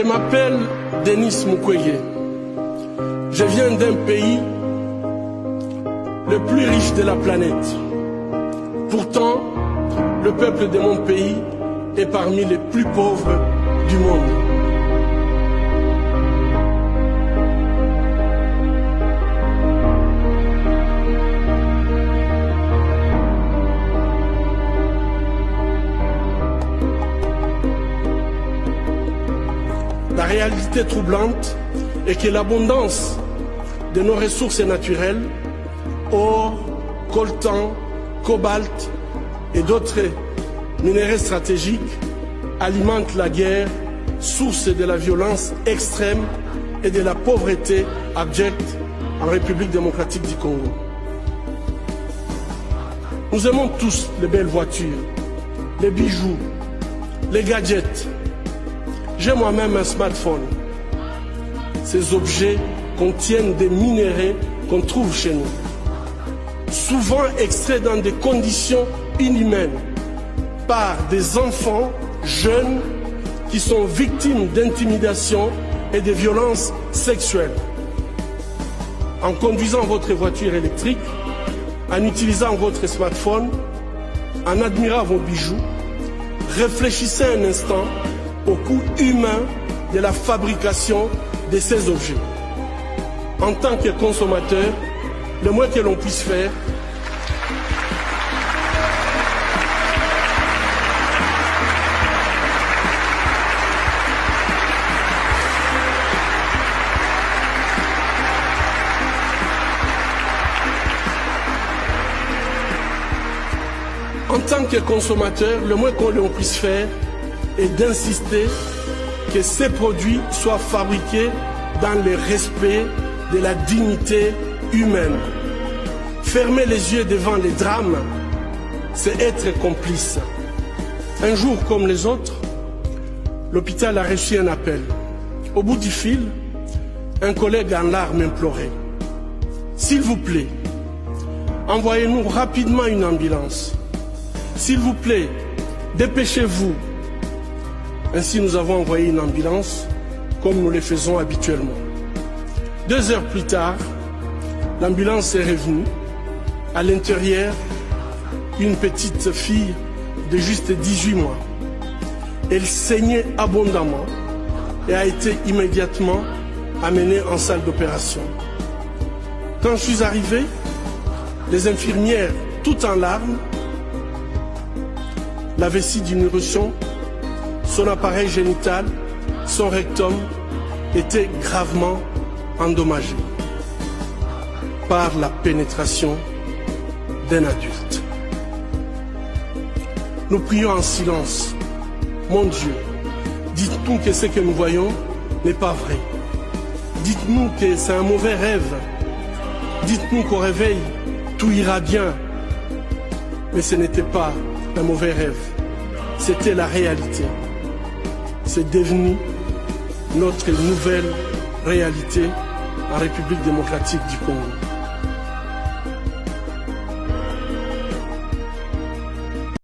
Je m'appelle Denis Mukwege. Je viens d'un pays le plus riche de la planète. Pourtant, le peuple de mon pays est parmi les plus pauvres du monde. La réalité troublante est que l'abondance de nos ressources naturelles, or, coltan, cobalt et d'autres minéraux stratégiques, alimente la guerre, source de la violence extrême et de la pauvreté abjecte en République démocratique du Congo. Nous aimons tous les belles voitures, les bijoux, les gadgets. J'ai moi-même un smartphone. Ces objets contiennent des minéraux qu'on trouve chez nous, souvent extraits dans des conditions inhumaines par des enfants jeunes qui sont victimes d'intimidation et de violences sexuelles. En conduisant votre voiture électrique, en utilisant votre smartphone, en admirant vos bijoux, réfléchissez un instant au coût humain de la fabrication de ces objets. En tant que consommateur, le moins que l'on puisse faire, est d'insister que ces produits soient fabriqués dans le respect de la dignité humaine. Fermer les yeux devant les drames, c'est être complice. Un jour comme les autres, l'hôpital a reçu un appel. Au bout du fil, un collègue en larmes implorait: s'il vous plaît, envoyez-nous rapidement une ambulance. S'il vous plaît, dépêchez-vous. Ainsi, nous avons envoyé une ambulance, comme nous le faisons habituellement. 2 heures plus tard, l'ambulance est revenue. À l'intérieur, une petite fille de juste 18 mois. Elle saignait abondamment et a été immédiatement amenée en salle d'opération. Quand je suis arrivé, les infirmières, toutes en larmes, la vessie d'une nourrisson, son appareil génital, son rectum étaient gravement endommagés par la pénétration d'un adulte. Nous prions en silence. Mon Dieu, dites-nous que ce que nous voyons n'est pas vrai. Dites-nous que c'est un mauvais rêve. Dites-nous qu'au réveil, tout ira bien. Mais ce n'était pas un mauvais rêve. C'était la réalité. C'est devenu notre nouvelle réalité en République démocratique du Congo.